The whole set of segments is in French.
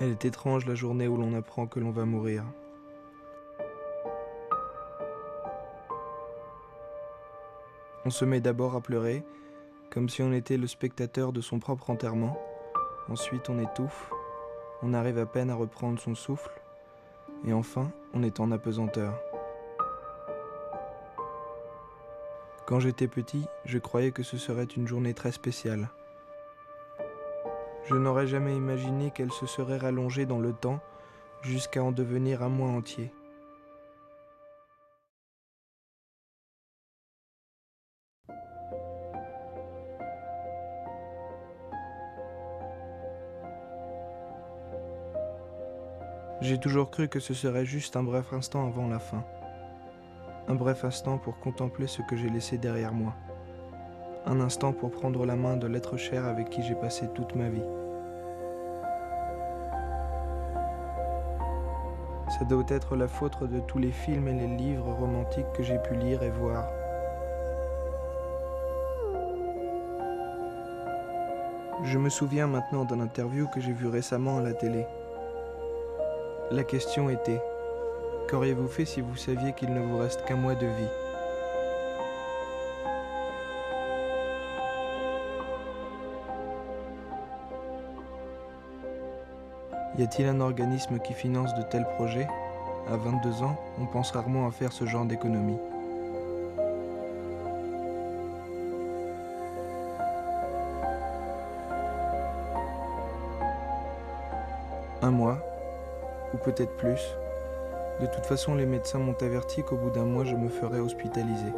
Elle est étrange la journée où l'on apprend que l'on va mourir. On se met d'abord à pleurer, comme si on était le spectateur de son propre enterrement. Ensuite on étouffe, on arrive à peine à reprendre son souffle, et enfin on est en apesanteur. Quand j'étais petit, je croyais que ce serait une journée très spéciale. Je n'aurais jamais imaginé qu'elle se serait rallongée dans le temps jusqu'à en devenir un mois entier. J'ai toujours cru que ce serait juste un bref instant avant la fin. Un bref instant pour contempler ce que j'ai laissé derrière moi. Un instant pour prendre la main de l'être cher avec qui j'ai passé toute ma vie. Ça doit être la faute de tous les films et les livres romantiques que j'ai pu lire et voir. Je me souviens maintenant d'une interview que j'ai vue récemment à la télé. La question était: qu'auriez-vous fait si vous saviez qu'il ne vous reste qu'un mois de vie? Y a-t-il un organisme qui finance de tels projets? À 22 ans, on pense rarement à faire ce genre d'économie. Un mois, ou peut-être plus. De toute façon, les médecins m'ont averti qu'au bout d'un mois, je me ferais hospitaliser.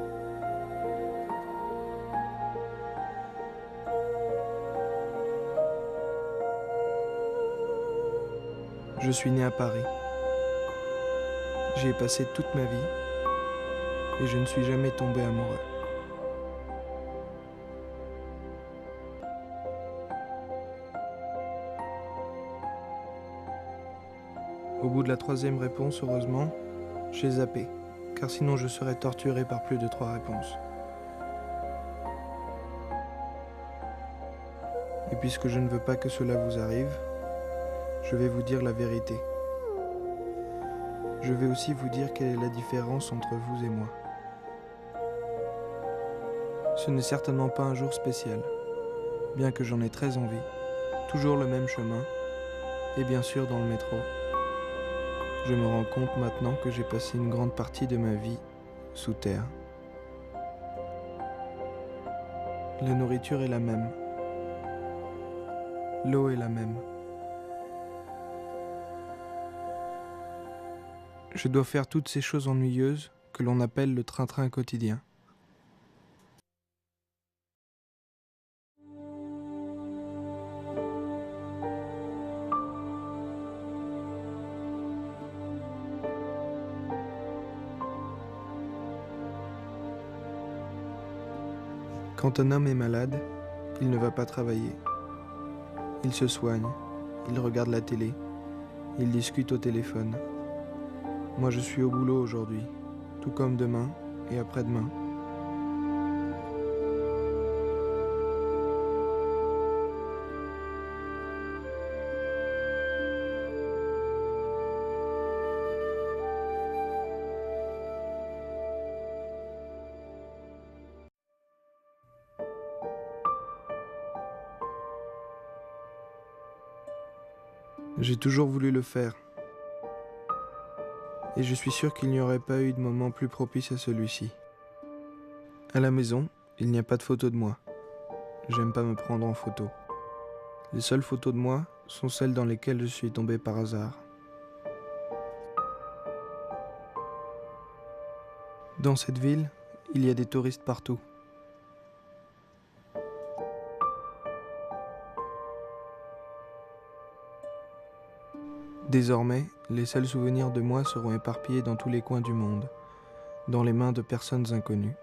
Je suis né à Paris. J'y ai passé toute ma vie et je ne suis jamais tombé amoureux. Au bout de la troisième réponse, heureusement, j'ai zappé, car sinon je serais torturé par plus de 3 réponses. Et puisque je ne veux pas que cela vous arrive, je vais vous dire la vérité. Je vais aussi vous dire quelle est la différence entre vous et moi. Ce n'est certainement pas un jour spécial, bien que j'en ai très envie. Toujours le même chemin, et bien sûr dans le métro. Je me rends compte maintenant que j'ai passé une grande partie de ma vie sous terre. La nourriture est la même. L'eau est la même. Je dois faire toutes ces choses ennuyeuses que l'on appelle le train-train quotidien. Quand un homme est malade, il ne va pas travailler. Il se soigne, il regarde la télé, il discute au téléphone. Moi je suis au boulot aujourd'hui, tout comme demain et après-demain. J'ai toujours voulu le faire. Et je suis sûr qu'il n'y aurait pas eu de moment plus propice à celui-ci. À la maison, il n'y a pas de photo de moi. J'aime pas me prendre en photo. Les seules photos de moi sont celles dans lesquelles je suis tombé par hasard. Dans cette ville, il y a des touristes partout. Désormais, les seuls souvenirs de moi seront éparpillés dans tous les coins du monde, dans les mains de personnes inconnues.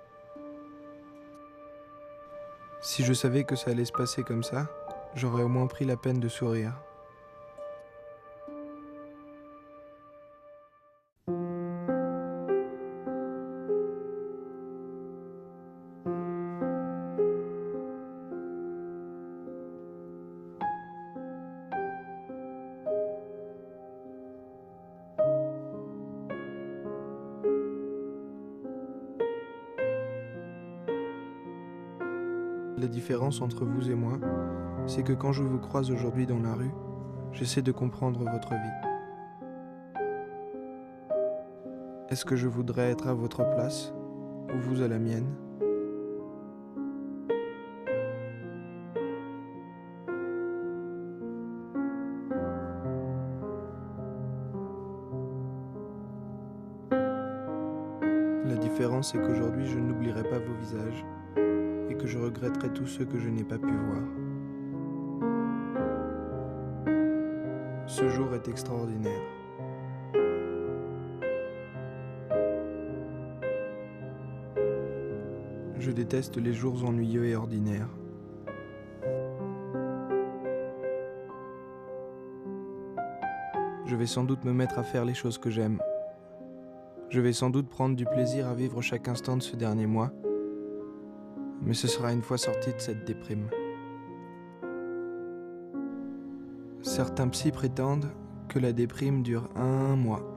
Si je savais que ça allait se passer comme ça, j'aurais au moins pris la peine de sourire. La différence entre vous et moi, c'est que quand je vous croise aujourd'hui dans la rue, j'essaie de comprendre votre vie. Est-ce que je voudrais être à votre place, ou vous à la mienne ? La différence, c'est qu'aujourd'hui, je n'oublierai pas vos visages et que je regretterai tous ceux que je n'ai pas pu voir. Ce jour est extraordinaire. Je déteste les jours ennuyeux et ordinaires. Je vais sans doute me mettre à faire les choses que j'aime. Je vais sans doute prendre du plaisir à vivre chaque instant de ce dernier mois, mais ce sera une fois sorti de cette déprime. Certains psys prétendent que la déprime dure 1 mois.